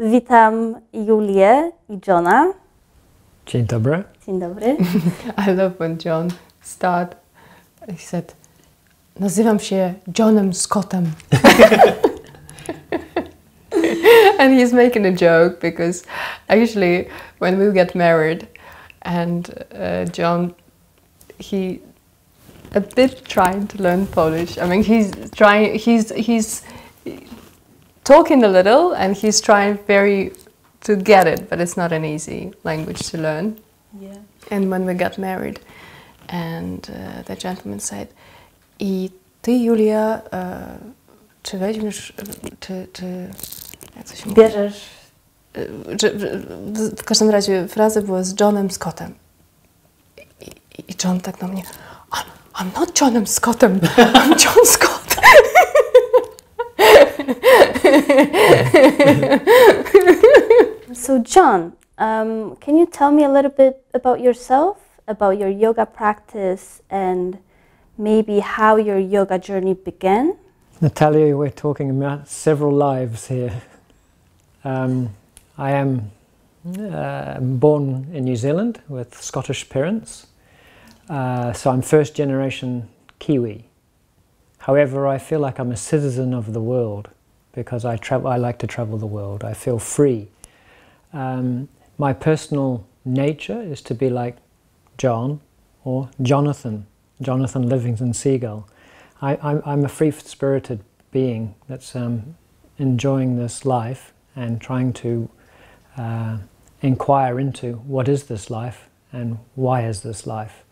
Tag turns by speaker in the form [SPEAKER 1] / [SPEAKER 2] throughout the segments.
[SPEAKER 1] Witam Julię i Johna.
[SPEAKER 2] Dzień dobry.
[SPEAKER 1] Dzień dobry.
[SPEAKER 3] I love when John started. He said, nazywam się Johnem Scottem. And he's making a joke because usually when we get married and John, he a bit trying to learn Polish. I mean, he's talking a little and he's trying to get it, but it's not an easy language to learn.
[SPEAKER 1] Yeah.
[SPEAKER 3] And when we got married, and the gentleman said, I ty, Julia, czy weźmiesz, czy jak to się mówi?
[SPEAKER 1] Bierzesz.
[SPEAKER 3] W każdym razie fraza była z Johnem Scottem. I John tak na mnie, I'm not Johnem Scottem, I'm John Scott.
[SPEAKER 1] So John, can you tell me a little bit about yourself, about your yoga practice, and maybe how your yoga journey began?
[SPEAKER 2] Natalia, we're talking about several lives here. I am born in New Zealand with Scottish parents, so I'm first generation Kiwi. However, I feel like I'm a citizen of the world because I like to travel the world. I feel free. My personal nature is to be like John or Jonathan Livingston Seagull. I'm a free-spirited being that's enjoying this life and trying to inquire into what is this life and why is this life.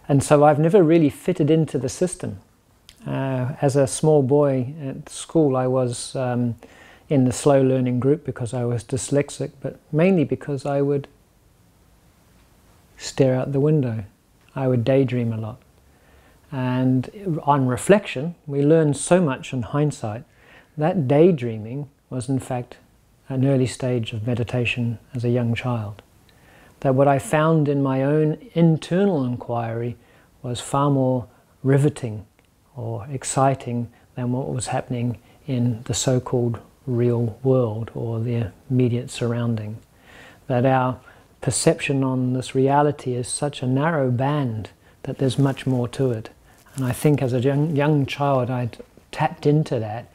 [SPEAKER 2] And so I've never really fitted into the system. As a small boy at school, I was in the slow learning group because I was dyslexic, but mainly because I would stare out the window. I would daydream a lot. And on reflection, we learn so much in hindsight that daydreaming was in fact an early stage of meditation as a young child. That what I found in my own internal inquiry was far more riveting or exciting than what was happening in the so-called real world or the immediate surrounding. That our perception on this reality is such a narrow band that there's much more to it. And I think as a young child I'd tapped into that,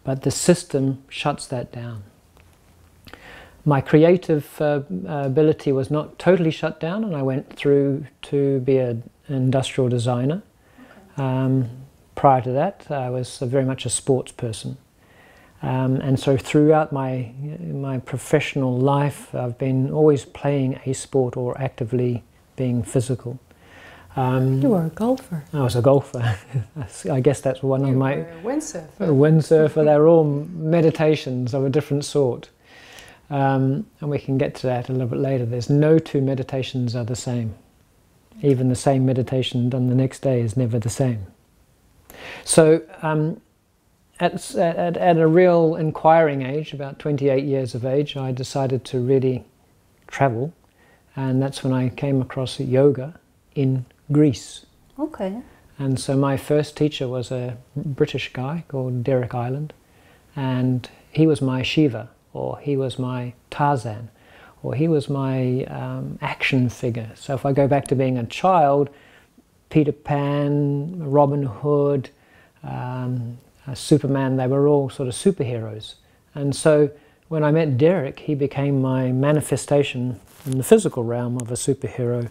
[SPEAKER 2] but the system shuts that down. My creative ability was not totally shut down, and I went through to be an industrial designer. Okay. Prior to that, I was very much a sports person. And so throughout my professional life, I've been always playing a sport or actively being physical.
[SPEAKER 3] You were a golfer.
[SPEAKER 2] I was a golfer. I guess that's one of my...
[SPEAKER 3] You were a windsurfer.
[SPEAKER 2] A windsurfer. They're all meditations of a different sort. And we can get to that a little bit later. There's no two meditations are the same. Even the same meditation done the next day is never the same. So at a real inquiring age, about 28 years of age, I decided to really travel. And that's when I came across yoga in Greece.
[SPEAKER 1] Okay.
[SPEAKER 2] And so my first teacher was a British guy called Derek Island, and he was my Shiva, or he was my Tarzan, or he was my action figure. So if I go back to being a child, Peter Pan, Robin Hood, Superman, they were all sort of superheroes. And so when I met Derek, he became my manifestation in the physical realm of a superhero,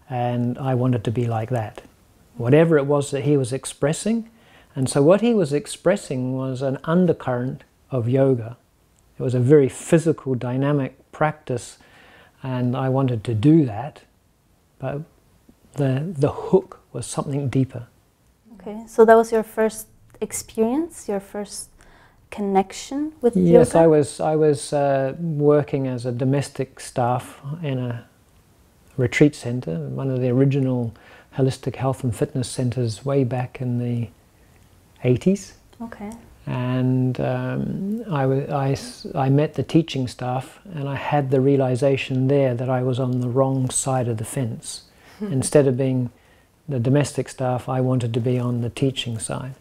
[SPEAKER 2] and I wanted to be like that. Whatever it was that he was expressing. And so what he was expressing was an undercurrent of yoga. It was a very physical, dynamic practice, and I wanted to do that, but the hook was something deeper.
[SPEAKER 1] Okay, so that was your first experience, your first connection with yoga?
[SPEAKER 2] Yes, I was working as a domestic staff in a retreat center, one of the original holistic health and fitness centers way back in the 80s.
[SPEAKER 1] Okay.
[SPEAKER 2] And I met the teaching staff, and I had the realization there that I was on the wrong side of the fence. Instead of being the domestic staff, I wanted to be on the teaching side.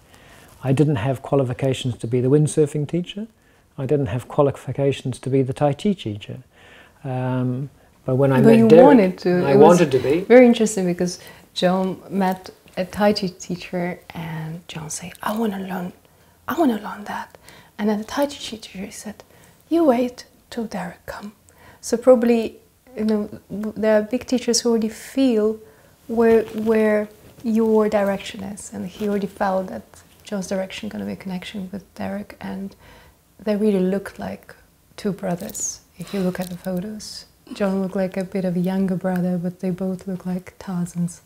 [SPEAKER 2] I didn't have qualifications to be the windsurfing teacher, I didn't have qualifications to be the Tai Chi teacher. But when I
[SPEAKER 3] but
[SPEAKER 2] met
[SPEAKER 3] you
[SPEAKER 2] Derek,
[SPEAKER 3] wanted to.
[SPEAKER 2] I wanted to be.
[SPEAKER 3] Very interesting, because John met a Tai Chi teacher, and John said, I want to learn that. And then the Tai Chi teacher said, you wait till Derek come. So probably, you know, there are big teachers who already feel where your direction is, and he already felt that John's direction going to be a connection with Derek, and they really looked like two brothers. If you look at the photos, John looked like a bit of a younger brother, but they both look like Tarzans.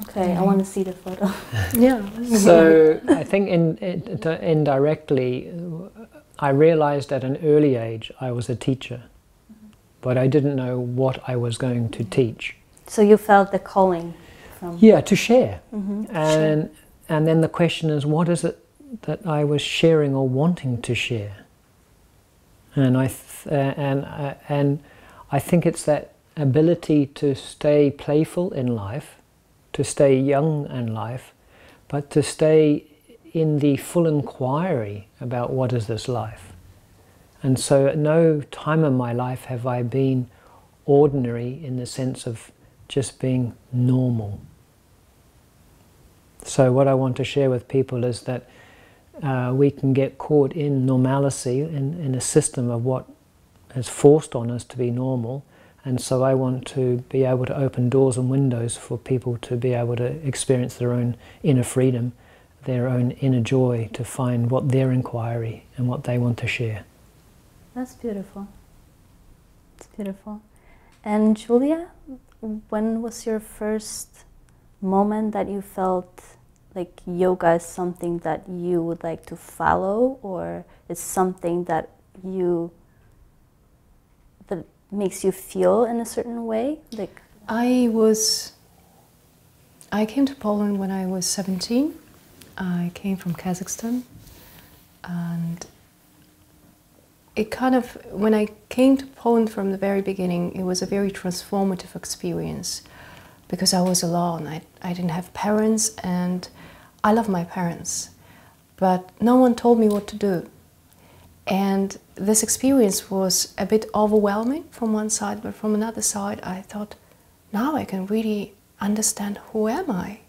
[SPEAKER 1] Okay, I want to see the photo.
[SPEAKER 3] Yeah.
[SPEAKER 2] So I think indirectly, I realized at an early age I was a teacher, but I didn't know what I was going to teach.
[SPEAKER 1] So you felt the calling from...
[SPEAKER 2] Yeah, to share. And then the question is, what is it that I was sharing or wanting to share? And I think it's that ability to stay playful in life, to stay young in life, but to stay in the full inquiry about what is this life. And so at no time in my life have I been ordinary in the sense of just being normal. So what I want to share with people is that we can get caught in normalcy, in a system of what is forced on us to be normal. And so I want to be able to open doors and windows for people to be able to experience their own inner freedom, their own inner joy, to find what their inquiry and what they want to share.
[SPEAKER 1] That's beautiful. It's beautiful. And Julia, when was your first moment that you felt like yoga is something that you would like to follow, or is something that makes you feel in a certain way? Like
[SPEAKER 3] I came to Poland when I was 17. I came from Kazakhstan, and it kind of, when I came to Poland from the very beginning, it was a very transformative experience, because I was alone. I didn't have parents, and I love my parents, but no one told me what to do. And this experience was a bit overwhelming from one side, but from another side I thought, now I can really understand who am I.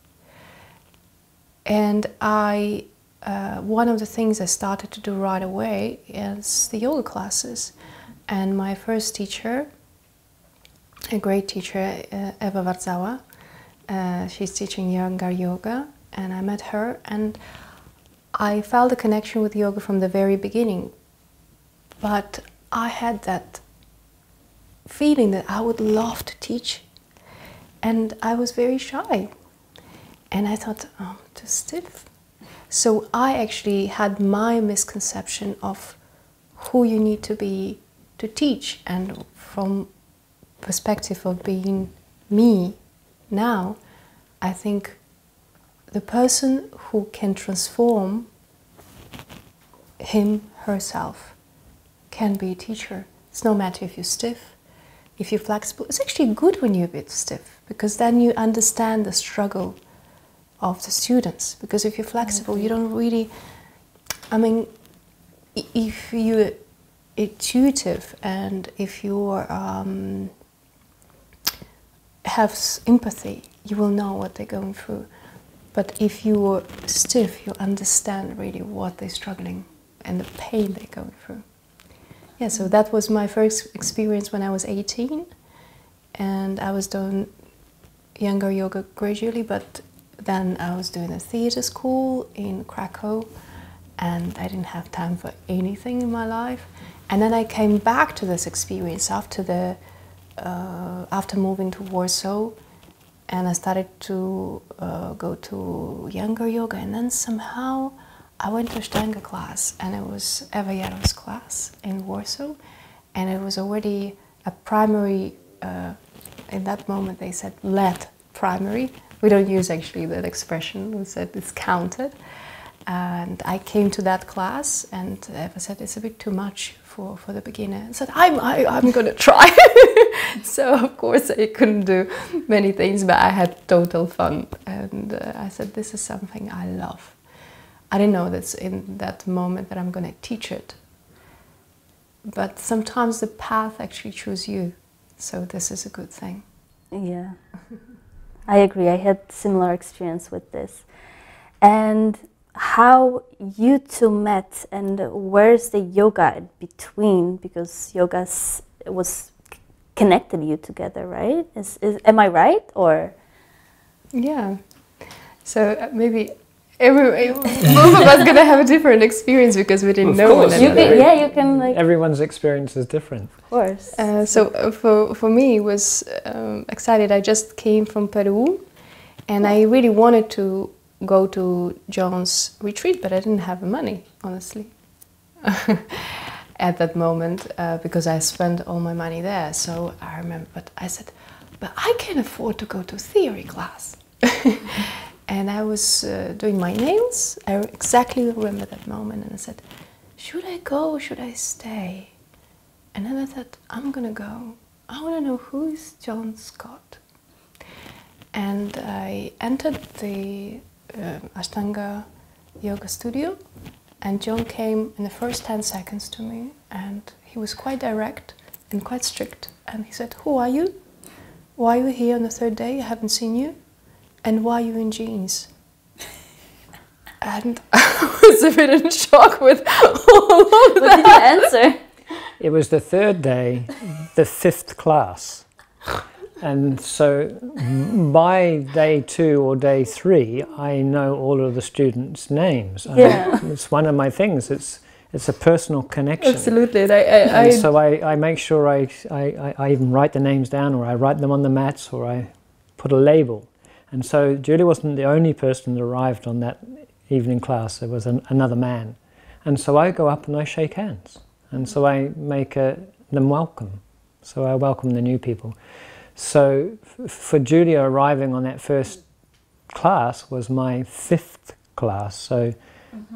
[SPEAKER 3] And one of the things I started to do right away is the yoga classes. And my first teacher, a great teacher, Eva Warzawa, she's teaching Iyengar yoga, and I met her, and I felt a connection with yoga from the very beginning. But I had that feeling that I would love to teach, and I was very shy. And I thought, oh, I'm too stiff. So I actually had my misconception of who you need to be to teach. And from perspective of being me now, I think the person who can transform him, herself, can be a teacher. It's no matter if you're stiff, if you're flexible. It's actually good when you're a bit stiff, because then you understand the struggle of the students. Because if you're flexible, you don't really, I mean, if you're intuitive and if you have empathy, you will know what they're going through. But if you're stiff, you understand really what they're struggling and the pain they're going through. Yeah, so that was my first experience when I was 18, and I was doing Iyengar yoga gradually, but then I was doing a theater school in Krakow, and I didn't have time for anything in my life. And then I came back to this experience after moving to Warsaw, and I started to go to Iyengar yoga, and then somehow I went to Ashtanga class, and it was Eva Yaro's class in Warsaw, and it was already a primary, in that moment they said lead primary. We don't use actually that expression, we said it's counted. And I came to that class, and Eva said it's a bit too much for the beginner. I said, I'm gonna try. So of course I couldn't do many things, but I had total fun. And I said, this is something I love. I didn't know that's in that moment that I'm gonna teach it. but sometimes the path actually chooses you. So this is a good thing.
[SPEAKER 1] Yeah, I agree. I had similar experience with this. And how you two met, and where's the yoga in between? Because yoga was connected you together, right? Am I right, or?
[SPEAKER 3] Yeah. So maybe both of us gonna have a different experience because we didn't know one another.
[SPEAKER 1] You can like.
[SPEAKER 2] Everyone's experience is different.
[SPEAKER 1] Of course.
[SPEAKER 3] So for me, it was excited. I just came from Peru, and I really wanted to go to John's retreat, but I didn't have the money, honestly, at that moment, because I spent all my money there. So I remember, but I said, but I can afford to go to theory class. And I was doing my nails. I exactly remember that moment, and I said, should I go or should I stay? And then I thought, I'm gonna go. I want to know who is John Scott. And I entered the Ashtanga yoga studio, and John came in the first 10 seconds to me, and he was quite direct and quite strict. And he said, who are you? Why are you here on the third day? I haven't seen you. And why are you in jeans? And I was a bit in shock with all of that.
[SPEAKER 1] What did you answer?
[SPEAKER 2] It was the third day, the 5th class. And so by day 2 or day 3, I know all of the students' names.
[SPEAKER 1] Yeah.
[SPEAKER 2] It's one of my things. It's a personal connection.
[SPEAKER 3] Absolutely.
[SPEAKER 2] And so I make sure I even write the names down, or I write them on the mats, or I put a label. And so Julia wasn't the only person that arrived on that evening class. There was another man. And so I go up and I shake hands. And so I make them welcome. So I welcome the new people. So for Julia, arriving on that first class was my 5th class. So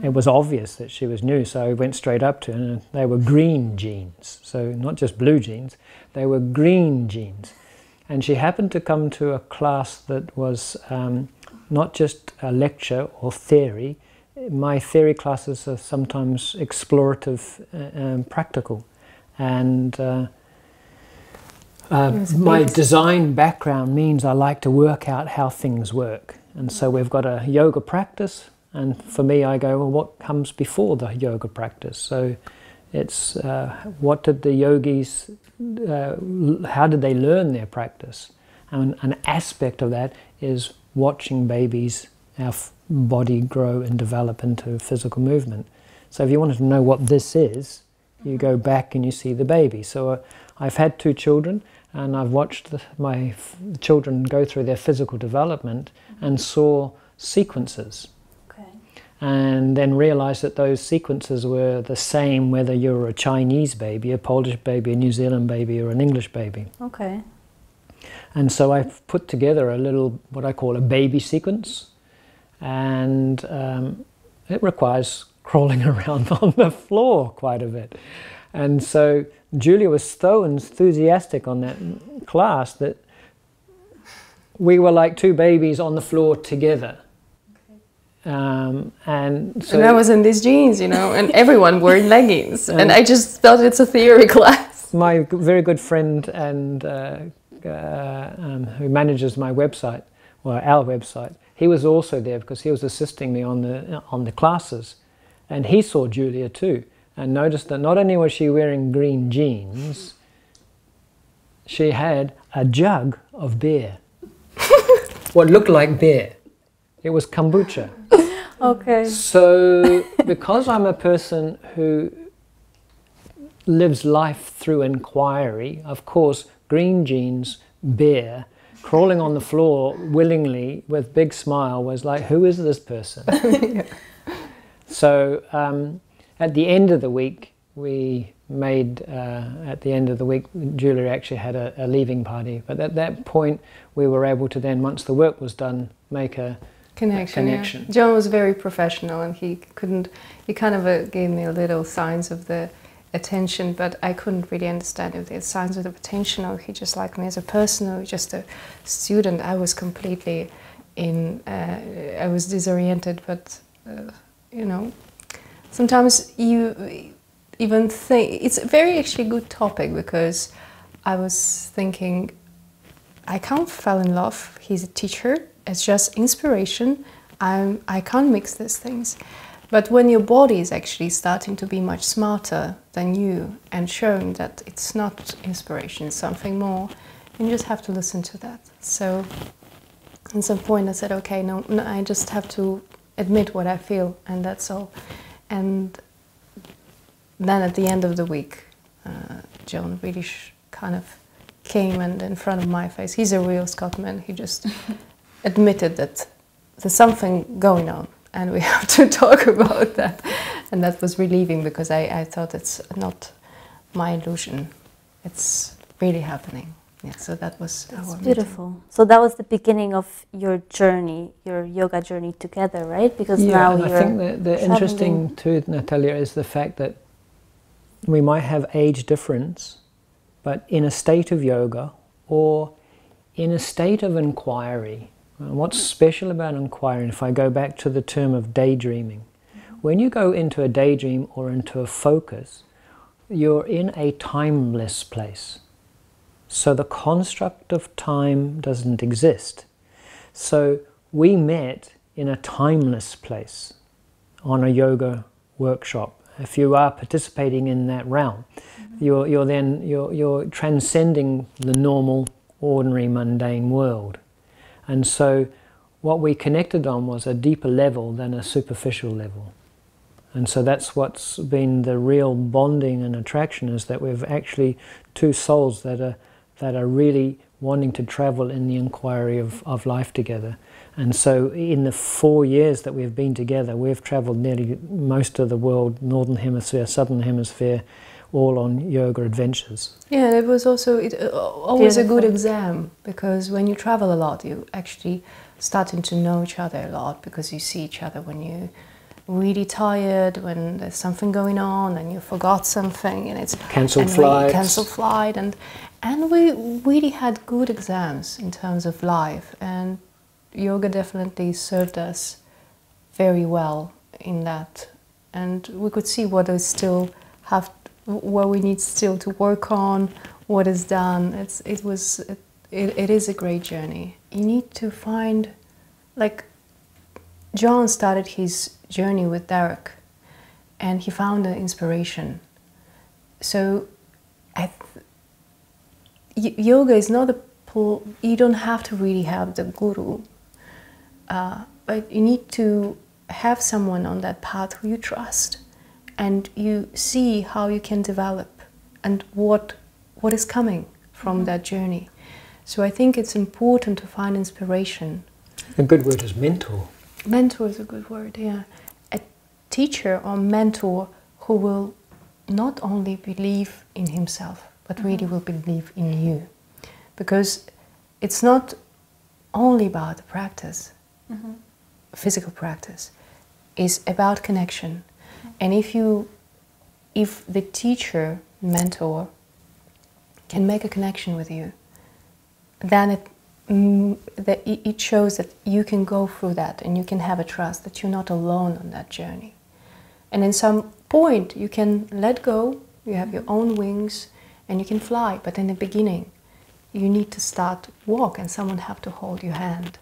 [SPEAKER 2] it was obvious that she was new. So I went straight up to her, and they were green jeans. So not just blue jeans, they were green jeans. And she happened to come to a class that was not just a lecture or theory. My theory classes are sometimes explorative and practical. And my design background means I like to work out how things work. And so we've got a yoga practice. And for me, I go, well, what comes before the yoga practice? So it's what did the yogis, how did they learn their practice? And an aspect of that is watching babies, our body grow and develop into physical movement. So if you wanted to know what this is, you go back and you see the baby. So I've had 2 children, and I've watched my children go through their physical development and saw sequences. And then realized that those sequences were the same whether you're a Chinese baby, a Polish baby, a New Zealand baby, or an English baby.
[SPEAKER 1] Okay.
[SPEAKER 2] And so I've put together a little, what I call a baby sequence. And it requires crawling around on the floor quite a bit. And so Julia was so enthusiastic on that class that we were like 2 babies on the floor together. And
[SPEAKER 3] I was in these jeans, you know, and everyone wearing leggings, and I just thought it's a theory class.
[SPEAKER 2] My very good friend and who manages my website, or our website, he was also there because he was assisting me on the classes, and he saw Julia too, and noticed that not only was she wearing green jeans, she had a jug of beer, what looked like beer. It was kombucha.
[SPEAKER 1] Okay.
[SPEAKER 2] So, because I'm a person who lives life through inquiry, of course, green jeans, beer, crawling on the floor willingly with big smile was like, who is this person?
[SPEAKER 3] Yeah.
[SPEAKER 2] So, at the end of the week, we made, Julia actually had a leaving party. But at that point, we were able to then, once the work was done, make a connection.
[SPEAKER 3] Yeah. John was very professional, and he kind of gave me a little signs of the attention, but I couldn't really understand if the signs of the attention, or he just liked me as a person, or just a student. I was completely I was disoriented, but you know, sometimes you even think, it's a very actually good topic, because I was thinking, I can't fall in love, he's a teacher, it's just inspiration, I can't mix these things. But when your body is actually starting to be much smarter than you and showing that it's not inspiration, it's something more, you just have to listen to that. So at some point I said, okay, no, I just have to admit what I feel, and that's all. And then at the end of the week, John really kind of came and in front of my face, he's a real Scotsman, he just admitted that there's something going on and we have to talk about that. And that was relieving, because I thought it's not my illusion, it's really happening. Yeah, so that was our
[SPEAKER 1] beautiful.
[SPEAKER 3] meeting.
[SPEAKER 1] So that was the beginning of your journey, your yoga journey together, right? Because
[SPEAKER 2] Yeah,
[SPEAKER 1] now
[SPEAKER 2] and
[SPEAKER 1] you're
[SPEAKER 2] I think that the interesting too, Natalia, is the fact that we might have age difference, but in a state of yoga or in a state of inquiry. What's special about inquiry, if I go back to the term of daydreaming, when you go into a daydream or into a focus, you're in a timeless place. So the construct of time doesn't exist. So we met in a timeless place on a yoga workshop. If you are participating in that realm, you're transcending the normal, ordinary, mundane world. And so what we connected on was a deeper level than a superficial level. And so that's what's been the real bonding and attraction, is that we've actually two souls that are really wanting to travel in the inquiry of life together. And so in the 4 years that we've been together, we've traveled nearly most of the world, Northern Hemisphere, Southern Hemisphere, all on yoga adventures.
[SPEAKER 3] Yeah, and it was also always a good
[SPEAKER 1] Beautiful.
[SPEAKER 3] exam, because when you travel a lot, you actually starting to know each other a lot, because you see each other when you're really tired, when there's something going on and you forgot something, and it's
[SPEAKER 2] Cancelled
[SPEAKER 3] and
[SPEAKER 2] flights.
[SPEAKER 3] cancelled flight, and we really had good exams in terms of life, and yoga definitely served us very well in that, and we could see what we still have, what we need still to work on, what is done. It is a great journey. You need to find, like, John started his journey with Derek, and he found an inspiration. So, yoga is not a pull. You don't have to really have the guru, but you need to have someone on that path who you trust, and you see how you can develop and what is coming from that journey. So I think it's important to find inspiration.
[SPEAKER 2] A good word is mentor.
[SPEAKER 3] Mentor is a good word, yeah. A teacher or mentor who will not only believe in himself, but really will believe in you. Because it's not only about the practice, physical practice. It's about connection. And if the teacher, mentor, can make a connection with you, then it shows that you can go through that, and you can have a trust that you're not alone on that journey. And in some point you can let go, you have your own wings, and you can fly. But in the beginning you need to start walk, and someone have to hold your hand,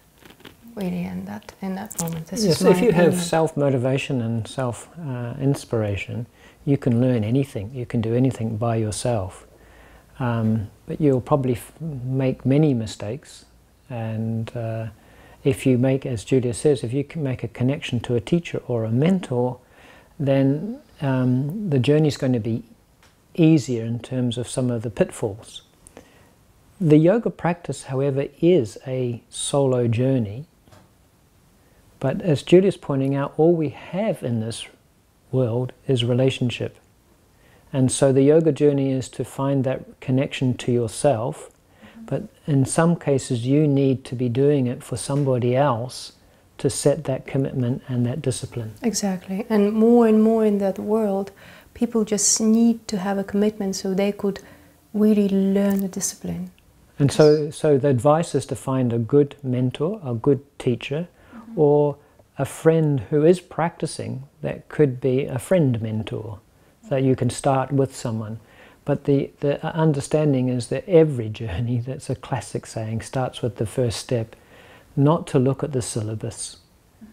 [SPEAKER 3] really, in that moment. This
[SPEAKER 2] Yes,
[SPEAKER 3] is my
[SPEAKER 2] if you have
[SPEAKER 3] opinion.
[SPEAKER 2] self-motivation and self-inspiration, you can learn anything, you can do anything by yourself. But you'll probably make many mistakes, and if you make, as Julia says, if you can make a connection to a teacher or a mentor, then the journey is going to be easier in terms of some of the pitfalls. The yoga practice, however, is a solo journey, but as Julia's pointing out, all we have in this world is relationship. And so the yoga journey is to find that connection to yourself, but in some cases you need to be doing it for somebody else to set that commitment and that discipline.
[SPEAKER 3] Exactly, and more in that world, people just need to have a commitment so they could really learn the discipline.
[SPEAKER 2] And so the advice is to find a good mentor, a good teacher, or a friend who is practicing that could be a friend mentor. that you can start with someone. But the understanding is that every journey, that's a classic saying, starts with the first step, not to look at the syllabus.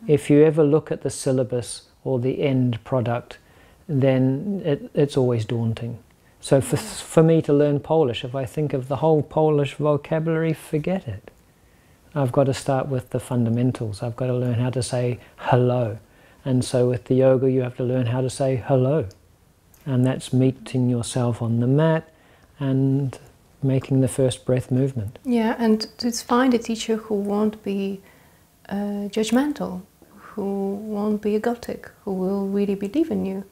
[SPEAKER 2] If you ever look at the syllabus or the end product, then it's always daunting. So for me to learn Polish, if I think of the whole Polish vocabulary, forget it. I've got to start with the fundamentals. I've got to learn how to say hello. And so with the yoga, you have to learn how to say hello. And that's meeting yourself on the mat and making the first breath movement.
[SPEAKER 3] Yeah, and to find a teacher who won't be judgmental, who won't be egotic, who will really believe in you,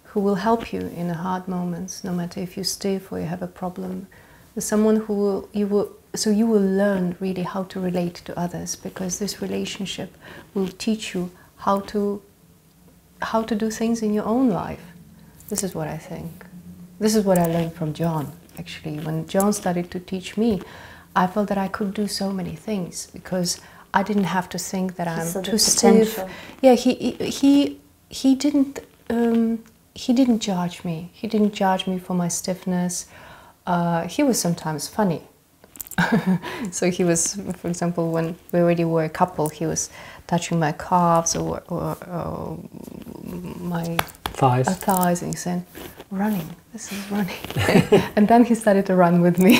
[SPEAKER 3] who will help you in the hard moments, no matter if you're stiff or you have a problem. There's someone who you will learn really how to relate to others, because this relationship will teach you how to do things in your own life. This is what I think. This is what I learned from John, actually. When John started to teach me, I felt that I could do so many things, because I didn't have to think that I'm too stiff. Yeah, he didn't judge me. He didn't judge me for my stiffness. He was sometimes funny. So he was, for example, when we already were a couple, he was touching my calves or my thighs, and he said, "Running, this is running." And then he started to run with me.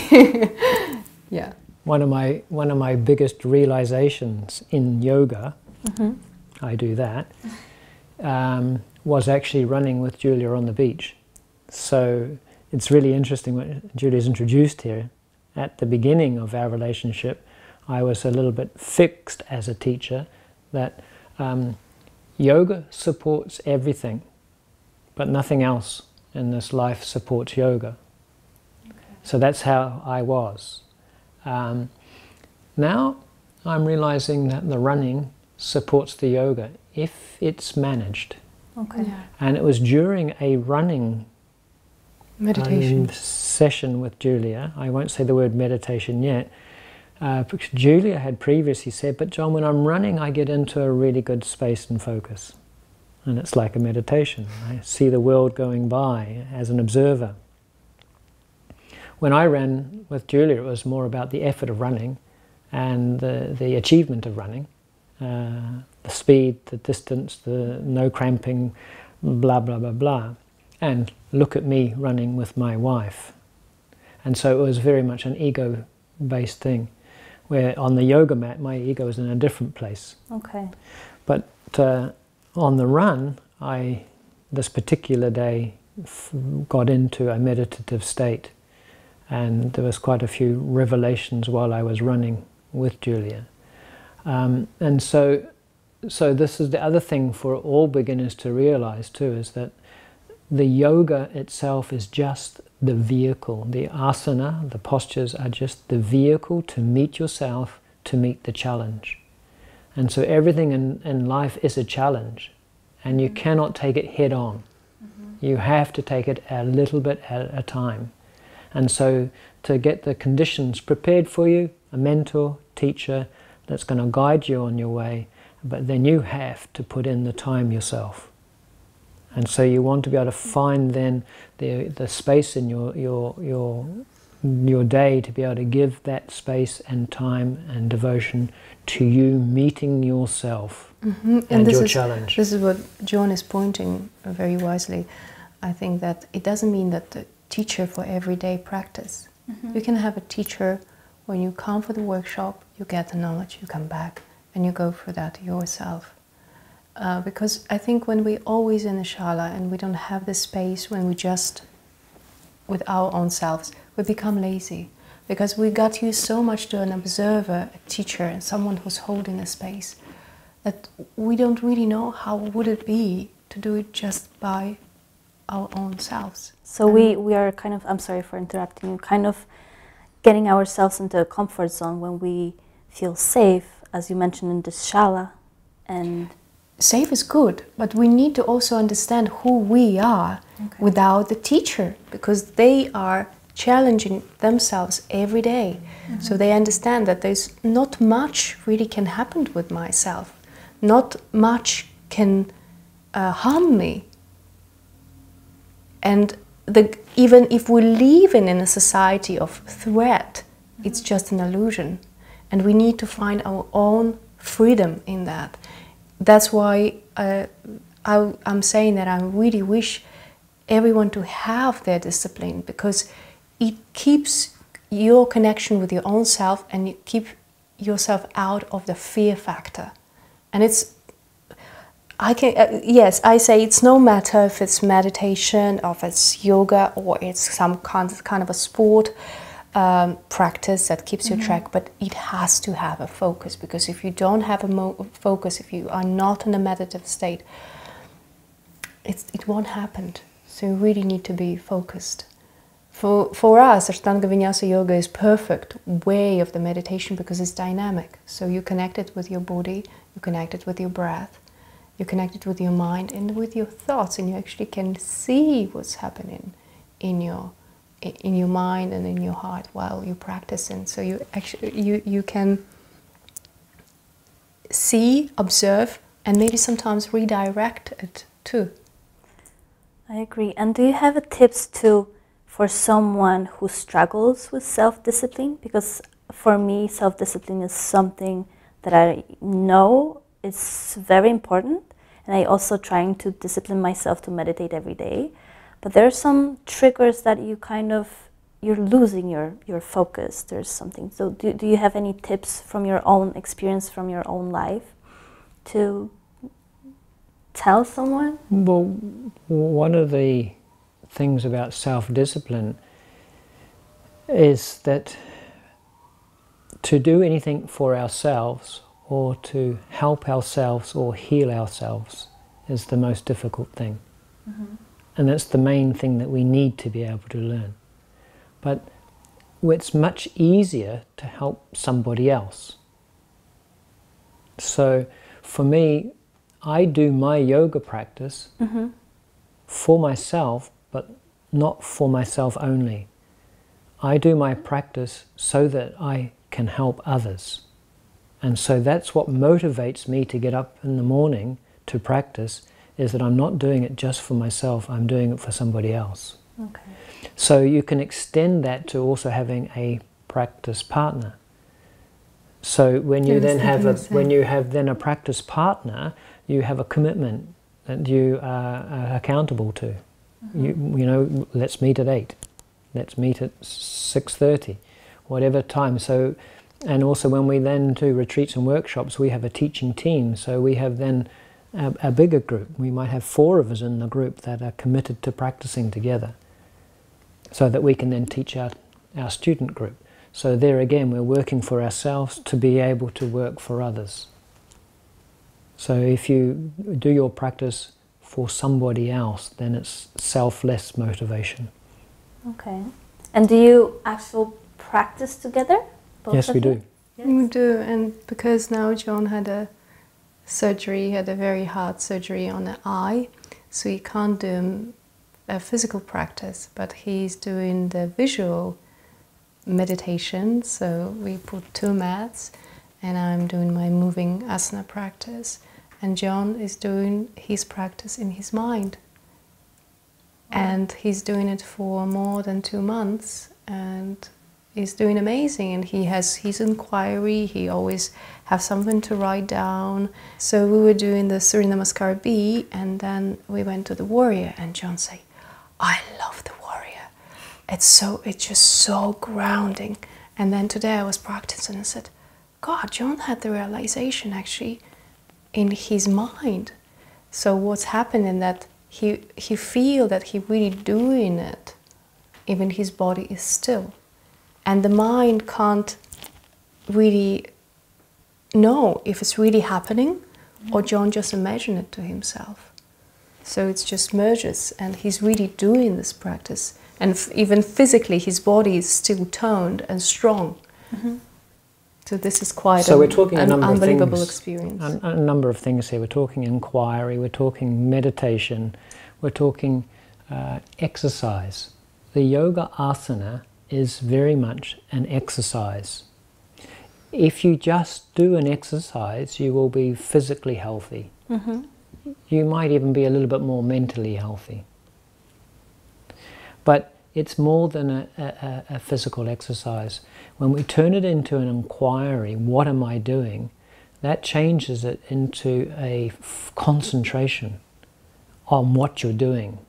[SPEAKER 3] Yeah.
[SPEAKER 2] One of my biggest realizations in yoga, I do that, was actually running with Julia on the beach. So it's really interesting what Julia's introduced here. At the beginning of our relationship, I was a little bit fixed as a teacher that yoga supports everything, but nothing else in this life supports yoga. Okay. So that's how I was. Now I'm realizing that the running supports the yoga if it's managed.
[SPEAKER 1] Okay. Yeah.
[SPEAKER 2] And it was during a running
[SPEAKER 3] meditation
[SPEAKER 2] session with Julia, I won't say the word meditation yet, because Julia had previously said, "But John, when I'm running, I get into a really good space and focus. And it's like a meditation. I see the world going by as an observer." When I ran with Julia, it was more about the effort of running and the achievement of running, the speed, the distance, the no cramping, blah, blah, blah, blah. And look at me running with my wife. And so it was very much an ego-based thing, where on the yoga mat, my ego is in a different place.
[SPEAKER 1] Okay.
[SPEAKER 2] But on the run, this particular day, got into a meditative state. And there was quite a few revelations while I was running with Julia. And so this is the other thing for all beginners to realize too, is that the yoga itself is just the vehicle. The asana, the postures, are just the vehicle to meet yourself, to meet the challenge. And so everything in life is a challenge, and you cannot take it head on. You have to take it a little bit at a time. And so to get the conditions prepared for you, a mentor, teacher that's going to guide you on your way, but then you have to put in the time yourself. And so you want to be able to find then the space in your day to be able to give that space and time and devotion to you meeting yourself and your challenge.
[SPEAKER 3] This is what John is pointing very wisely. I think that it doesn't mean that the teacher for everyday practice. You can have a teacher when you come for the workshop, you get the knowledge, you come back and you go through that yourself. Because I think when we're always in a shala and we don't have the space, when we just with our own selves, we become lazy. Because we got used so much to an observer, a teacher, and someone who's holding a space, that we don't really know how would it be to do it just by our own selves.
[SPEAKER 1] So we are kind of, I'm sorry for interrupting you, kind of getting ourselves into a comfort zone when we feel safe, as you mentioned in this shala. And
[SPEAKER 3] safe is good, but we need to also understand who we are without the teacher, because they are challenging themselves every day. So they understand that there's not much really can happen with myself. Not much can harm me. And even if we live in a society of threat, it's just an illusion. And we need to find our own freedom in that. That's why I'm saying that I really wish everyone to have their discipline, because it keeps your connection with your own self and you keep yourself out of the fear factor. And it's, yes, I say it's no matter if it's meditation, or if it's yoga, or it's some kind of a sport practice that keeps you track, but it has to have a focus, because if you don't have a focus, if you are not in a meditative state, it won't happen. So you really need to be focused. For us, Ashtanga Vinyasa Yoga is perfect way of the meditation because it's dynamic. So you connect it with your body, you connect it with your breath, you connect it with your mind and with your thoughts, and you actually can see what's happening in your mind and in your heart while you're practicing. So you actually you can see, observe, and maybe sometimes redirect it too.
[SPEAKER 1] I agree. And do you have a tips for someone who struggles with self-discipline? Because for me, self-discipline is something that I know is very important, and I also trying to discipline myself to meditate every day. But there are some triggers that you're losing your focus. There's something. So do you have any tips from your own experience, from your own life, to tell someone?
[SPEAKER 2] Well, one of the things about self-discipline is that to do anything for ourselves or to help ourselves or heal ourselves is the most difficult thing. And that's the main thing that we need to be able to learn. But it's much easier to help somebody else. So for me, I do my yoga practice for myself, but not for myself only. I do my practice so that I can help others. And so that's what motivates me to get up in the morning to practice, is that I'm not doing it just for myself, I'm doing it for somebody else.
[SPEAKER 1] Okay.
[SPEAKER 2] So you can extend that to also having a practice partner. So when you then have a practice partner, you have a commitment that you are accountable to. You know, let's meet at 8, let's meet at 6:30, whatever time. So, and also when we then do retreats and workshops, we have a teaching team. So we have then a bigger group. We might have 4 of us in the group that are committed to practicing together, so that we can then teach our student group. So there again, we're working for ourselves to be able to work for others. So if you do your practice for somebody else, then it's selfless motivation.
[SPEAKER 1] Okay. And do you actually practice together?
[SPEAKER 2] Yes, we do.
[SPEAKER 1] Yes.
[SPEAKER 3] We do, and because now John had a surgery, he had a very hard surgery on the eye, so he can't do a physical practice, but he's doing the visual meditation. So we put 2 mats, and I'm doing my moving asana practice, and John is doing his practice in his mind. And he's doing it for more than 2 months, and he's doing amazing. And he has his inquiry, he always has something to write down. So we were doing the Surya Namaskar B, and then we went to the Warrior, and John said, I love the Warrior. It's just so grounding. And then today I was practicing and said, God, John had the realization actually in his mind. So what's happening that he feel that he really doing it, even his body is still. And the mind can't really know if it's really happening or John just imagine it to himself. So it just merges, and he's really doing this practice. And even physically, his body is still toned and strong. So this is quite an unbelievable experience.
[SPEAKER 2] A number of things here. We're talking inquiry, we're talking meditation, we're talking exercise. The yoga asana is very much an exercise. If you just do an exercise, you will be physically healthy. You might even be a little bit more mentally healthy. But it's more than a physical exercise. When we turn it into an inquiry, what am I doing? That changes it into a concentration on what you're doing.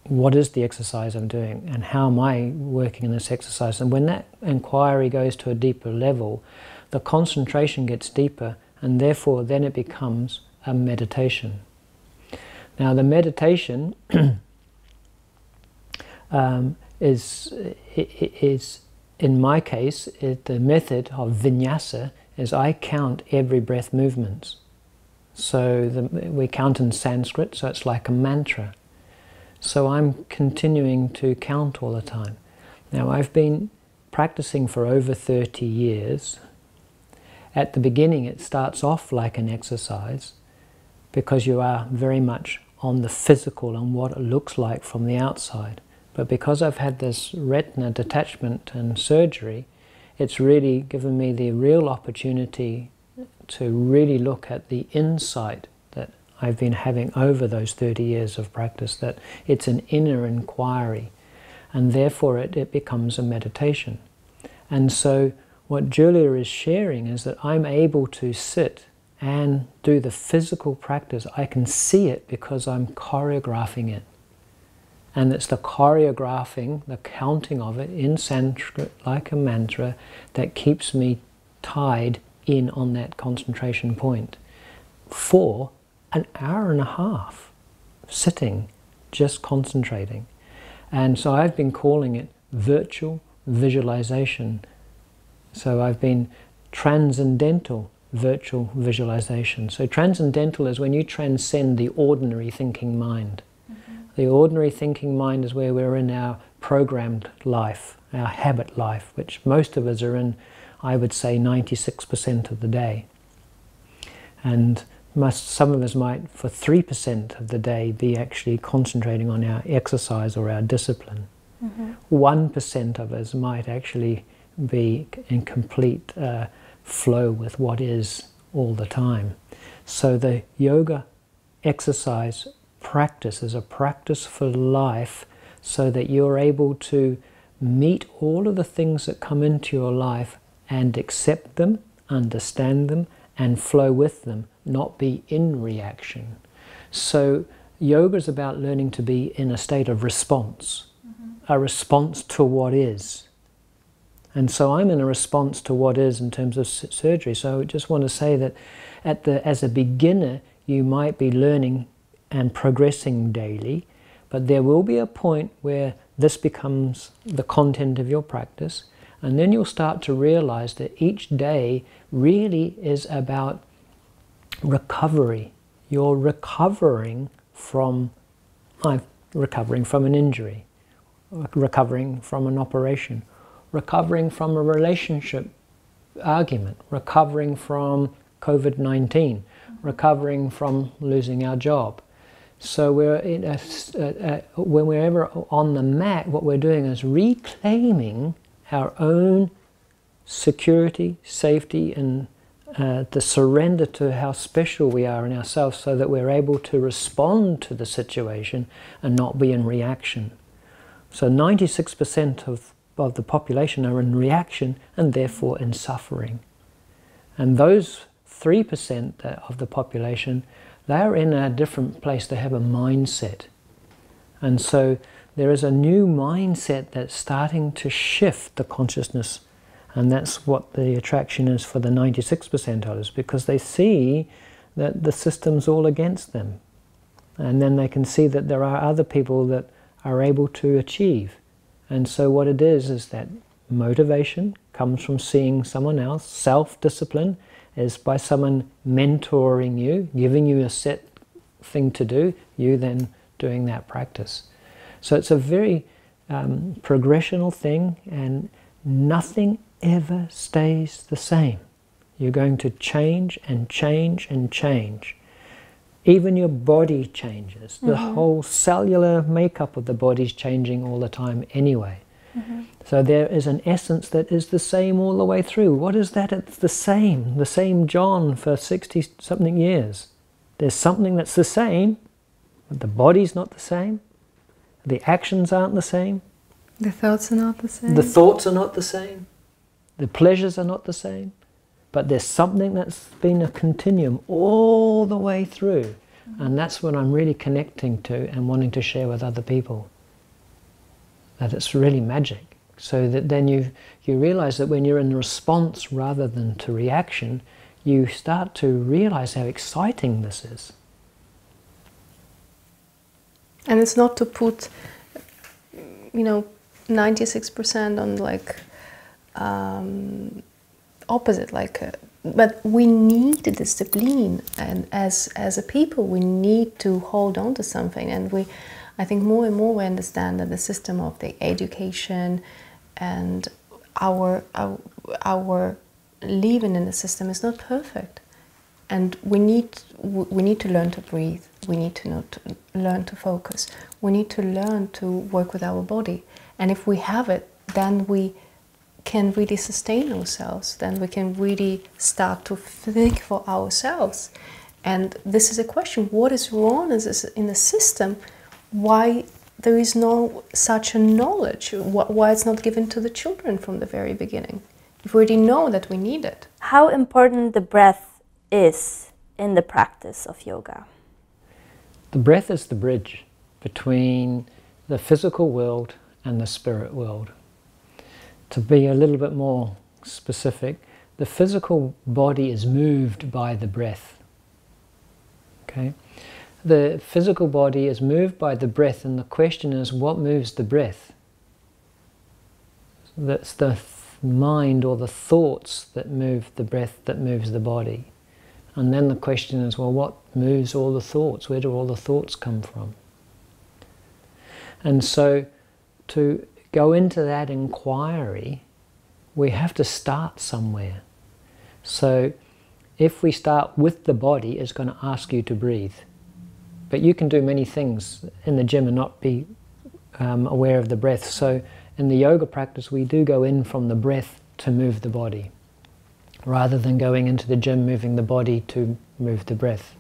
[SPEAKER 2] What is the exercise I'm doing, and how am I working in this exercise? And when that inquiry goes to a deeper level, the concentration gets deeper, and therefore then it becomes a meditation. Now the meditation is, in my case, the method of vinyasa is I count every breath movements. So we count in Sanskrit, so it's like a mantra. So I'm continuing to count all the time. Now I've been practicing for over 30 years. At the beginning it starts off like an exercise because you are very much on the physical and what it looks like from the outside. But because I've had this retina detachment and surgery, it's really given me the real opportunity to really look at the insight that I've been having over those 30 years of practice, that it's an inner inquiry, and therefore it becomes a meditation. And so what Julia is sharing is that I'm able to sit and do the physical practice. I can see it because I'm choreographing it. And it's the choreographing, the counting of it in Sanskrit like a mantra that keeps me tied in on that concentration point for an hour and a half, sitting, just concentrating. And so I've been calling it virtual visualization. So I've been transcendental virtual visualization. So transcendental is when you transcend the ordinary thinking mind. The ordinary thinking mind is where we're in our programmed life, our habit life, which most of us are in, I would say, 96% of the day. And some of us might, for 3% of the day, be actually concentrating on our exercise or our discipline. 1% of us might actually be in complete flow with what is all the time. So the yoga exercise practice is a practice for life, so that you're able to meet all of the things that come into your life and accept them, understand them, and flow with them, not be in reaction. So yoga is about learning to be in a state of response, a response to what is. And so I'm in a response to what is in terms of surgery. So I just want to say that as a beginner, you might be learning and progressing daily, but there will be a point where this becomes the content of your practice, and then you'll start to realize that each day really is about recovery. You're recovering from an injury, recovering from an operation, recovering from a relationship argument, recovering from COVID-19, recovering from losing our job. So we're in when we're ever on the mat, what we're doing is reclaiming our own security, safety, and the surrender to how special we are in ourselves, so that we're able to respond to the situation and not be in reaction. So 96% of the population are in reaction and therefore in suffering. And those 3% of the population, they're in a different place. They have a mindset. And so there is a new mindset that's starting to shift the consciousness. And that's what the attraction is for the 96% of us, because they see that the system's all against them. And then they can see that there are other people that are able to achieve. And so what it is that motivation comes from seeing someone else. Self-discipline is by someone mentoring you, giving you a set thing to do, you then doing that practice. So it's a very progressional thing, and nothing ever stays the same. You're going to change and change and change. Even your body changes. The whole cellular makeup of the body's changing all the time anyway. So there is an essence that is the same all the way through. What is that? It's the same John for 60-something years. There's something that's the same, but the body's not the same. The actions aren't the same.
[SPEAKER 3] The thoughts are not the same.
[SPEAKER 2] The thoughts are not the same. The pleasures are not the same. But there's something that's been a continuum all the way through. And that's what I'm really connecting to and wanting to share with other people. That it's really magic. So that then you realize that when you're in response rather than to reaction, you start to realize how exciting this is.
[SPEAKER 3] And it's not to put, 96% on like opposite, but we need the discipline, and as a people we need to hold on to something, and I think more and more we understand that the system of the education and our living in the system is not perfect, and we need to learn to breathe. We need to learn to focus. We need to learn to work with our body, and if we have it, then we can really sustain ourselves. Then we can really start to think for ourselves. And this is a question: what is wrong in the system? Why there is no such a knowledge? Why it's not given to the children from the very beginning? We already know that we need it.
[SPEAKER 1] How important the breath is in the practice of yoga?
[SPEAKER 2] The breath is the bridge between the physical world and the spirit world. To be a little bit more specific, the physical body is moved by the breath. Okay? The physical body is moved by the breath, and the question is, what moves the breath? That's the mind or the thoughts that move the breath, that moves the body. And then the question is, well, what moves all the thoughts? Where do all the thoughts come from? And so to go into that inquiry, we have to start somewhere. So if we start with the body, it's going to ask you to breathe. But you can do many things in the gym and not be aware of the breath. So in the yoga practice, we do go in from the breath to move the body, rather than going into the gym, moving the body to move the breath.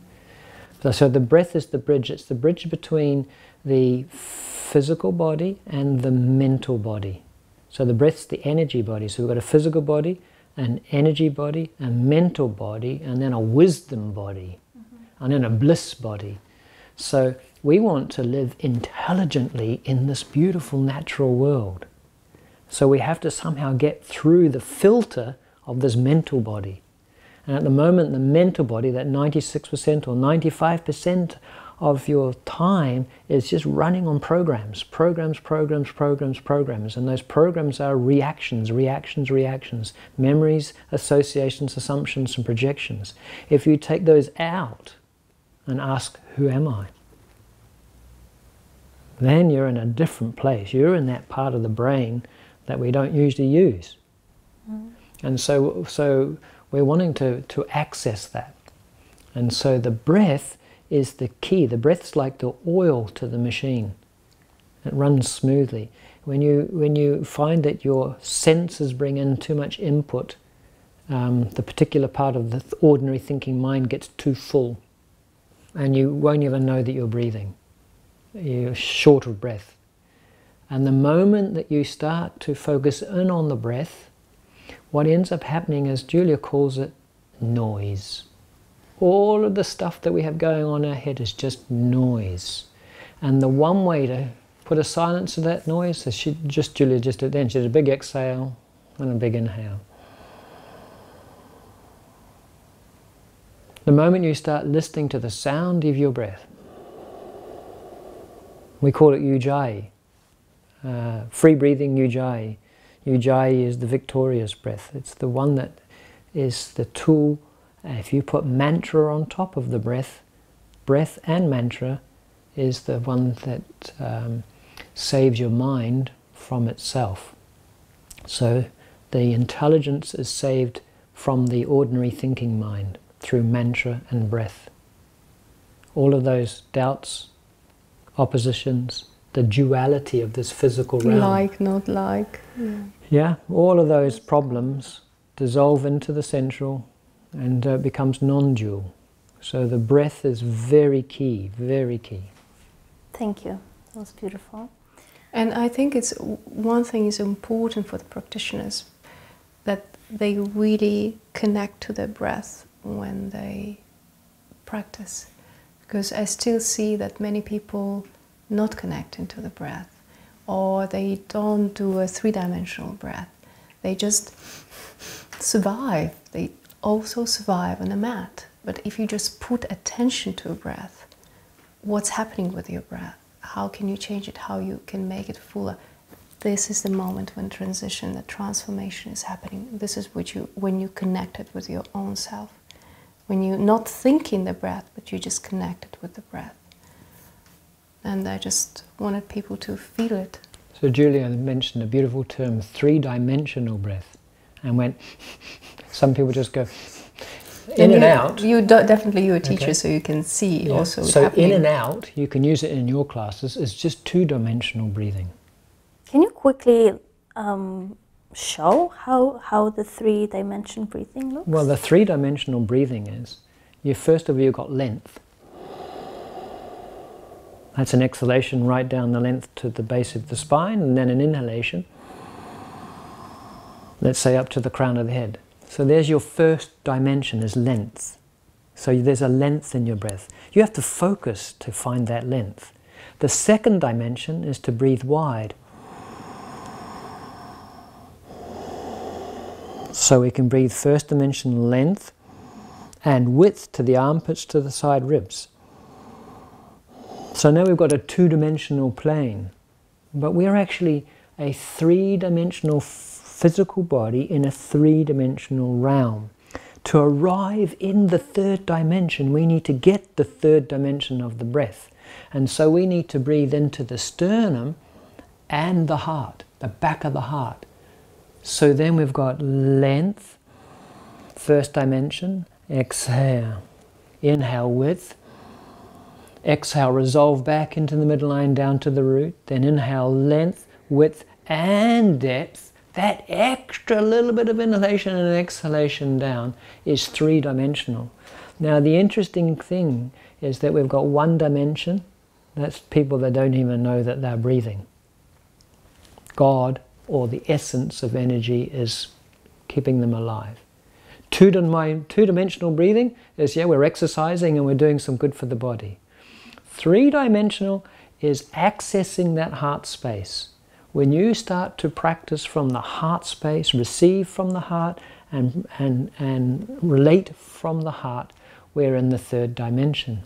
[SPEAKER 2] So the breath is the bridge. It's the bridge between the physical body and the mental body. So the breath's the energy body. So we've got a physical body, an energy body, a mental body, and then a wisdom body, and then a bliss body. So we want to live intelligently in this beautiful natural world. So we have to somehow get through the filter of this mental body. And at the moment, the mental body, that 96% or 95% of your time is just running on programs. And those programs are reactions, memories, associations, assumptions, and projections. If you take those out and ask, who am I? Then you're in a different place. You're in that part of the brain that we don't usually use. And so we're wanting to access that. And so the breath is the key. The breath's like the oil to the machine. It runs smoothly. When you find that your senses bring in too much input, the particular part of the ordinary thinking mind gets too full, and you won't even know that you're breathing. You're short of breath. And the moment that you start to focus in on the breath, what ends up happening is, Julia calls it noise. All of the stuff that we have going on in our head is just noise. And the one way to put a silence to that noise is Julia just did then. She did a big exhale and a big inhale. The moment you start listening to the sound of your breath, we call it Ujjayi, free breathing Ujjayi. Ujjayi is the victorious breath. It's the one that is the tool. If you put mantra on top of the breath, breath and mantra is the one that saves your mind from itself. So the intelligence is saved from the ordinary thinking mind through mantra and breath. All of those doubts, oppositions, the duality of this physical realm.
[SPEAKER 3] Like, not like.
[SPEAKER 2] Yeah, all of those problems dissolve into the central and becomes non-dual. So the breath is very key, very key.
[SPEAKER 1] Thank you. That was beautiful.
[SPEAKER 3] And I think it's one thing is important for the practitioners, that they really connect to their breath when they practice. Because I still see that many people not connecting to the breath, or they don't do a three-dimensional breath. They just survive. They also survive on a mat. But if you just put attention to a breath, what's happening with your breath? How can you change it? How you can make it fuller? This is the moment when transition, the transformation is happening. This is when you connect it with your own self. When you're not thinking the breath, but you just connect it with the breath. And I just wanted people to feel it.
[SPEAKER 2] So Julia mentioned a beautiful term, three-dimensional breath, and went, some people just go in and out.
[SPEAKER 3] Definitely you're a teacher,
[SPEAKER 2] Okay.
[SPEAKER 3] So you can see also
[SPEAKER 2] So
[SPEAKER 3] happening.
[SPEAKER 2] in and out, you can use it in your classes, it's just two-dimensional breathing.
[SPEAKER 1] Can you quickly show how the three-dimension breathing looks?
[SPEAKER 2] Well, the three-dimensional breathing is, first of all, you've got length. That's an exhalation right down the length to the base of the spine, and then an inhalation, let's say up to the crown of the head. So there's your first dimension, is length. So there's a length in your breath. You have to focus to find that length. The second dimension is to breathe wide. So we can breathe first dimension length and width to the armpits to the side ribs. So now we've got a two-dimensional plane, but we're actually a three-dimensional physical body in a three-dimensional realm. To arrive in the third dimension, we need to get the third dimension of the breath. And so we need to breathe into the sternum and the heart, the back of the heart. So then we've got length, first dimension, exhale, inhale width, exhale resolve back into the midline down to the root, then inhale length, width and depth. That extra little bit of inhalation and exhalation down is three-dimensional. Now the interesting thing is that we've got one dimension, that's people that don't even know that they're breathing. God, or the essence of energy, is keeping them alive. Two-dimensional breathing is, we're exercising and we're doing some good for the body. Three-dimensional is accessing that heart space. When you start to practice from the heart space, receive from the heart and relate from the heart, we're in the third dimension.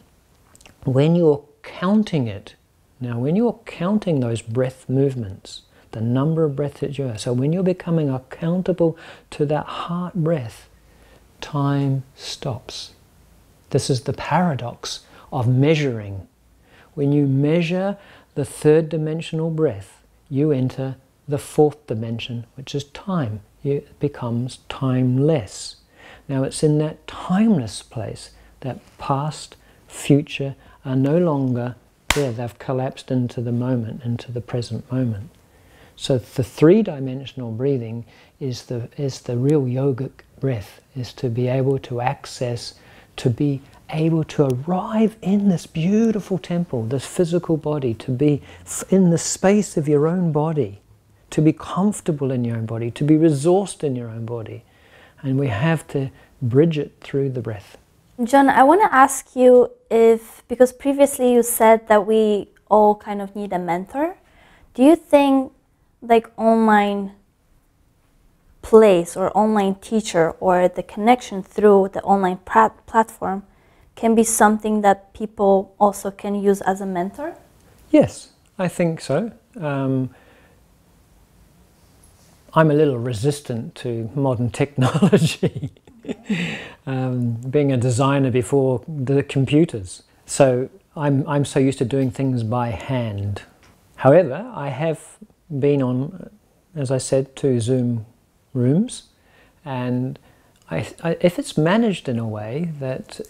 [SPEAKER 2] When you're counting it, now when you're counting those breath movements, the number of breaths that you have, so when you're becoming accountable to that heart breath, time stops. This is the paradox of measuring. When you measure the third dimensional breath, you enter the fourth dimension, which is time. It becomes timeless. Now it's in that timeless place that past, future are no longer there. They've collapsed into the moment, into the present moment. So the three-dimensional breathing is the real yogic breath, is to be able to access, to be able to arrive in this beautiful temple, this physical body, to be in the space of your own body, to be comfortable in your own body, to be resourced in your own body. And we have to bridge it through the breath.
[SPEAKER 1] John, I want to ask you because previously you said that we all kind of need a mentor. Do you think like online place or online teacher or the connection through the online platform can be something that people also can use as a mentor?
[SPEAKER 2] Yes, I think so. I'm a little resistant to modern technology, being a designer before the computers. So I'm so used to doing things by hand. However, I have been on, as I said, 2 Zoom rooms, and if it's managed in a way that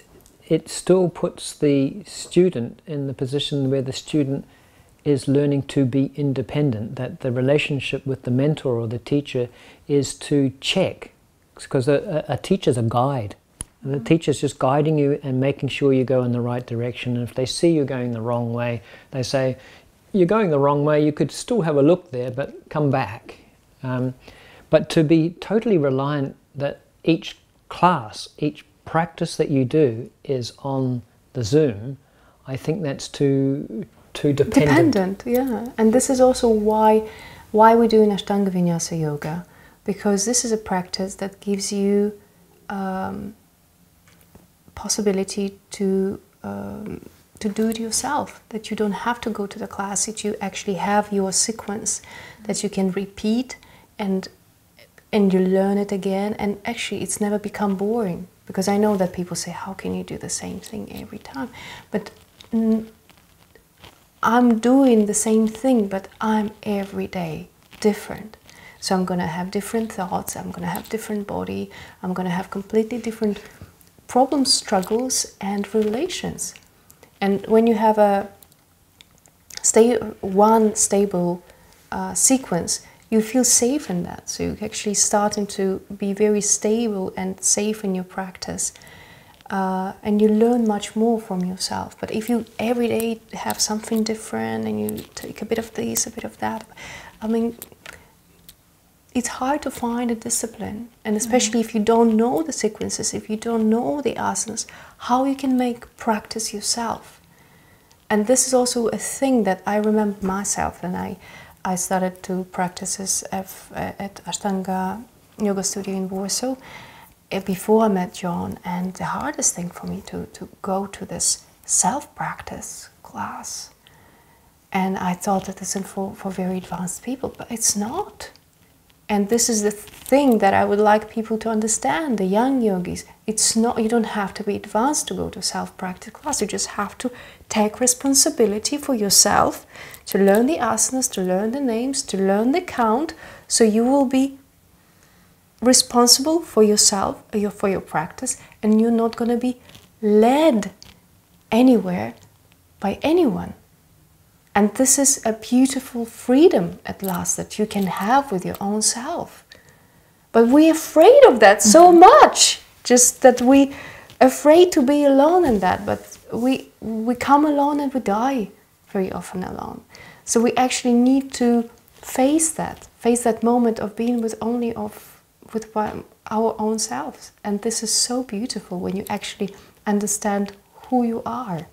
[SPEAKER 2] it still puts the student in the position where the student is learning to be independent, that the relationship with the mentor or the teacher is to check, because a teacher's a guide. The teacher's just guiding you and making sure you go in the right direction. And if they see you going the wrong way, they say, you're going the wrong way, you could still have a look there, but come back. But to be totally reliant that each class, each practice that you do is on the Zoom, I think that's too dependent.
[SPEAKER 3] Yeah. And this is also why we do in Ashtanga Vinyasa Yoga, because this is a practice that gives you possibility to do it yourself, that you don't have to go to the class, that you actually have your sequence that you can repeat and you learn it again, and actually it's never become boring, because I know that people say, how can you do the same thing every time? But I'm doing the same thing, but I'm every day different. So I'm going to have different thoughts, I'm going to have different body, I'm going to have completely different problems, struggles and relations. And when you have one stable sequence, you feel safe in that. So you're actually starting to be very stable and safe in your practice. And you learn much more from yourself. But if you every day have something different and you take a bit of this, a bit of that, I mean, it's hard to find a discipline. And especially if you don't know the sequences, if you don't know the asanas, how you can make practice yourself. And this is also a thing that I remember myself, and I started to practice this at Ashtanga Yoga Studio in Warsaw before I met John. And the hardest thing for me to go to this self-practice class. And I thought that this is for very advanced people, but it's not. And this is the thing that I would like people to understand, the young yogis. It's not, you don't have to be advanced to go to self-practice class. You just have to take responsibility for yourself, to learn the asanas, to learn the names, to learn the count, so you will be responsible for yourself, for your practice, and you're not going to be led anywhere by anyone. And this is a beautiful freedom at last that you can have with your own self. But we're afraid of that so much, just that we're afraid to be alone in that. But we come alone and we die very often alone. So we actually need to face that moment of being with our own selves. And this is so beautiful when you actually understand who you are.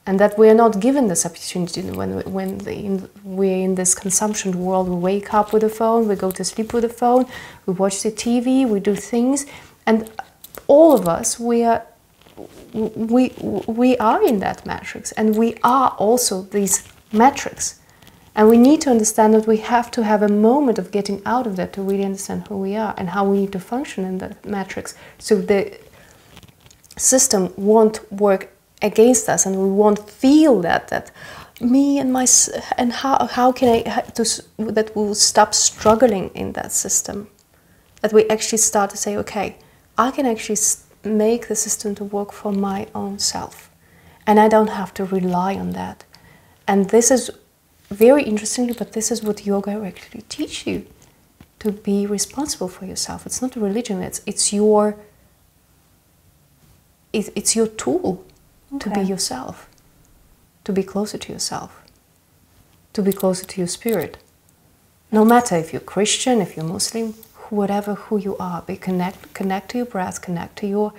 [SPEAKER 3] And that we are not given this opportunity when we're in this consumption world. We wake up with a phone, we go to sleep with a phone, we watch the TV, we do things, and all of us, we are in that matrix, and we are also these metrics. And we need to understand that we have to have a moment of getting out of that to really understand who we are and how we need to function in that matrix. So the system won't work against us, and we won't feel that me and my, and how can I that we will stop struggling in that system, that we actually start to say, okay, I can actually make the system to work for my own self, and I don't have to rely on that. And this is very interestingly, but this is what yoga actually teaches you, to be responsible for yourself. It's not a religion, it's your tool. To be yourself, to be closer to yourself, to be closer to your spirit. No matter if you're Christian, if you're Muslim, whatever who you are, connect to your breath, connect to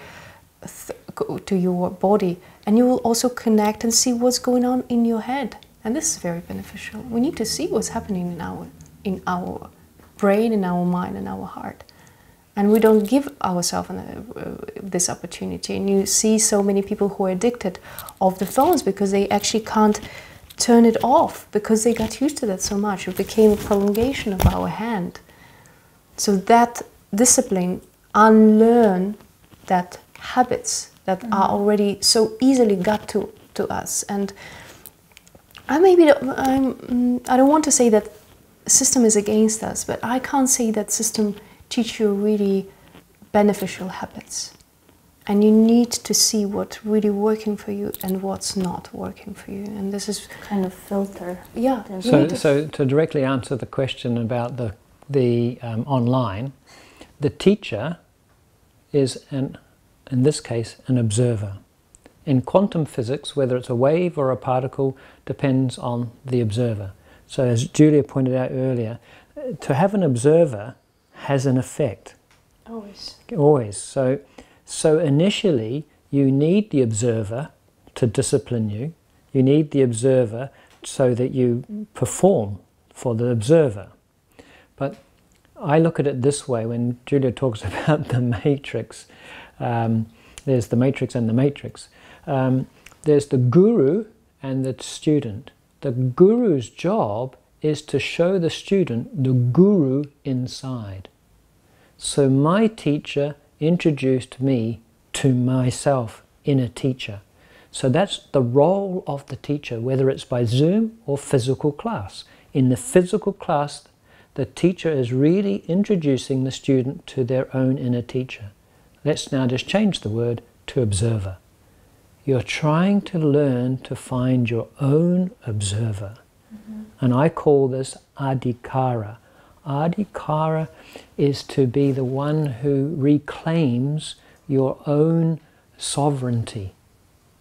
[SPEAKER 3] your body, and you will also connect and see what's going on in your head. And this is very beneficial. We need to see what's happening in our brain, in our mind, in our heart. And we don't give ourselves this opportunity. And you see so many people who are addicted of the phones because they actually can't turn it off, because they got used to that so much. It became a prolongation of our hand. So that discipline, unlearn that habits that are already so easily got to us. And I don't want to say that system is against us, but I can't say that system teach you really beneficial habits. And you need to see what's really working for you and what's not working for you. And this is
[SPEAKER 1] kind of filter.
[SPEAKER 3] Yeah.
[SPEAKER 2] So to directly answer the question about the online, the teacher is in this case an observer. In quantum physics, whether it's a wave or a particle depends on the observer. So as Julia pointed out earlier, to have an observer has an effect.
[SPEAKER 3] Always.
[SPEAKER 2] Always. So initially you need the observer to discipline you. You need the observer so that you perform for the observer. But I look at it this way when Julia talks about the matrix. There's the matrix and the matrix. There's the guru and the student. The guru's job is to show the student the guru inside. So my teacher introduced me to myself in a teacher. So that's the role of the teacher, whether it's by Zoom or physical class. In the physical class, the teacher is really introducing the student to their own inner teacher. Let's now just change the word to observer. You're trying to learn to find your own observer. And I call this adhikara. Adhikara is to be the one who reclaims your own sovereignty.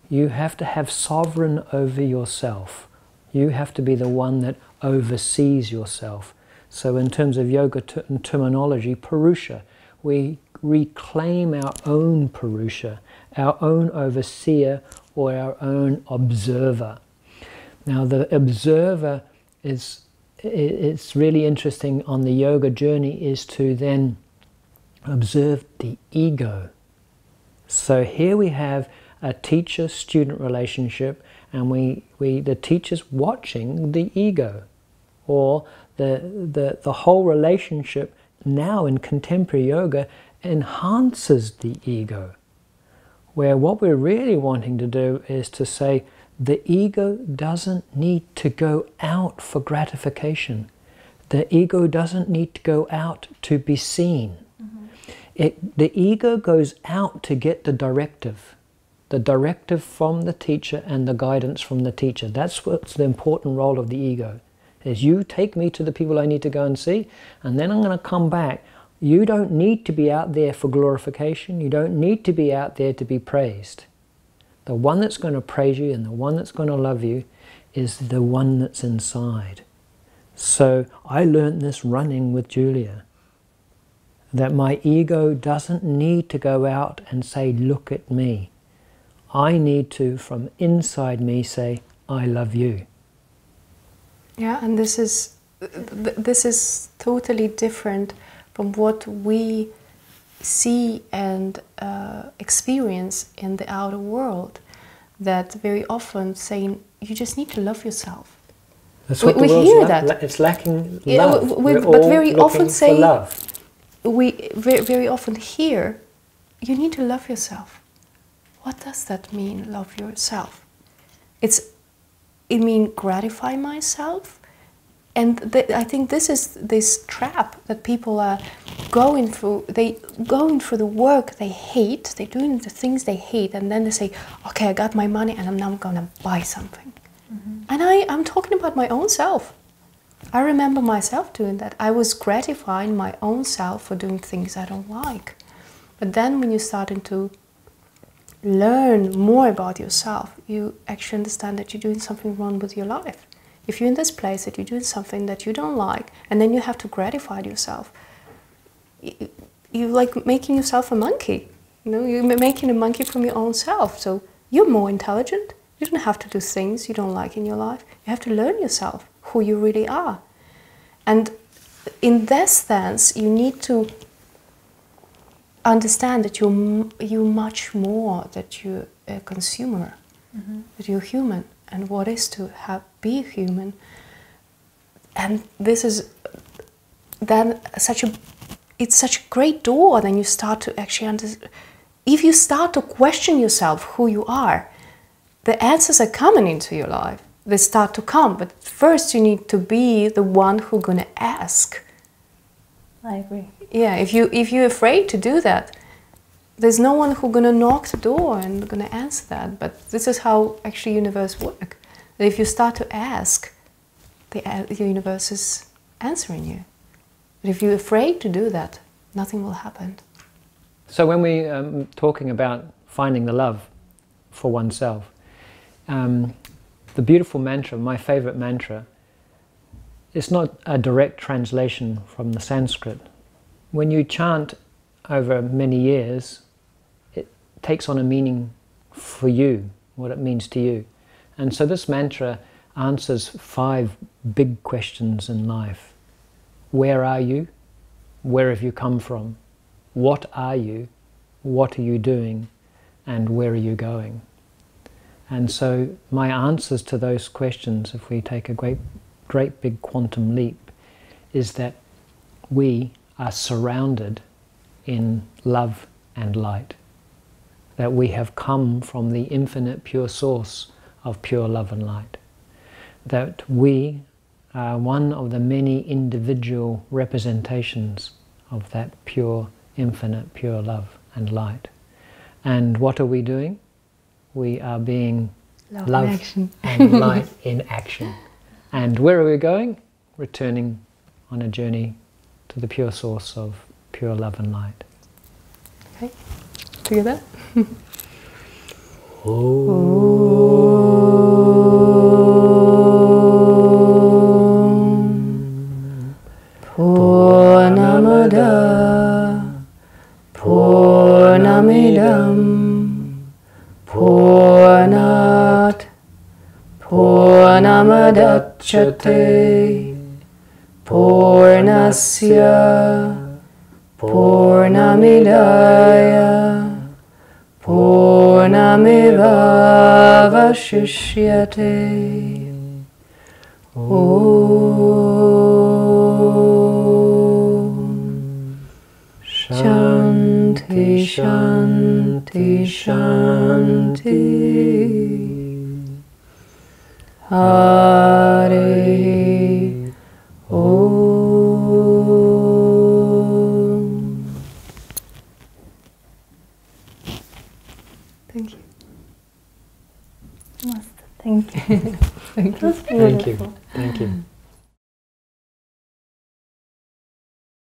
[SPEAKER 2] You have to have sovereign over yourself. You have to be the one that oversees yourself. So in terms of yoga terminology, Purusha, we reclaim our own Purusha, our own overseer or our own observer. Now the observer it's really interesting on the yoga journey is to then observe the ego. So here we have a teacher-student relationship, and the teacher's watching the ego, or the whole relationship now in contemporary yoga enhances the ego, where what we're really wanting to do is to say the ego doesn't need to go out for gratification. The ego doesn't need to go out to be seen. The ego goes out to get the directive from the teacher and the guidance from the teacher. That's what's the important role of the ego, is you take me to the people I need to go and see, and then I'm going to come back. You don't need to be out there for glorification. You don't need to be out there to be praised. The one that's going to praise you and the one that's going to love you is the one that's inside. So I learned this running with Julia, that my ego doesn't need to go out and say, look at me. I need to, from inside me, say, I love you.
[SPEAKER 3] Yeah, and this is totally different from what we see and experience in the outer world. That very often saying, you just need to love yourself.
[SPEAKER 2] That's what
[SPEAKER 3] we hear that.
[SPEAKER 2] It's lacking love.
[SPEAKER 3] Yeah, but very often say,
[SPEAKER 2] love.
[SPEAKER 3] We very often hear, you need to love yourself. What does that mean, love yourself? It means gratify myself. And I think this is this trap that people are going through. They going through the work they hate, they're doing the things they hate, and then they say, okay, I got my money and I'm now going to buy something. And I'm talking about my own self. I remember myself doing that. I was gratifying my own self for doing things I don't like. But then when you're starting to learn more about yourself, you actually understand that you're doing something wrong with your life. If you're in this place that you're doing something that you don't like, and then you have to gratify yourself, you're like making yourself a monkey. You know, you're making a monkey from your own self. So you're more intelligent. You don't have to do things you don't like in your life. You have to learn yourself, who you really are. And in that sense, you need to understand that you're much more than you're a consumer, that you're human. And what is to be human. And this is then it's such a great door. Then you start to actually understand. If you start to question yourself, who you are, the answers are coming into your life. They start to come, but first you need to be the one who's going to ask.
[SPEAKER 1] I agree.
[SPEAKER 3] Yeah, if you're afraid to do that, there's no one who's going to knock the door and going to answer that. But this is how actually universe work. That if you start to ask, the universe is answering you. But if you're afraid to do that, nothing will happen.
[SPEAKER 2] So when we talking about finding the love for oneself. The beautiful mantra, my favorite mantra, it's not a direct translation from the Sanskrit. When you chant over many years, it takes on a meaning for you, what it means to you. And so this mantra answers 5 big questions in life. Where are you? Where have you come from? What are you? What are you doing? And where are you going? And so my answers to those questions, if we take a great big quantum leap, is that we are surrounded in love and light. That we have come from the infinite pure source of pure love and light. That we are one of the many individual representations of that pure, infinite, pure love and light. And what are we doing? We are being love and light in action. And where are we going? Returning on a journey to the pure source of pure love and light.
[SPEAKER 3] Okay, together.
[SPEAKER 4] Purnamada Purnamidam Purnat Purnamadachyate Purnasya Purnamidaya Purnamivavashishyate. Shanti, Shanti, Shanti. Hare Om.
[SPEAKER 3] Thank you.
[SPEAKER 1] Namaste. Thank you.
[SPEAKER 3] Thank you.
[SPEAKER 1] That's beautiful.
[SPEAKER 2] Thank you. Thank you.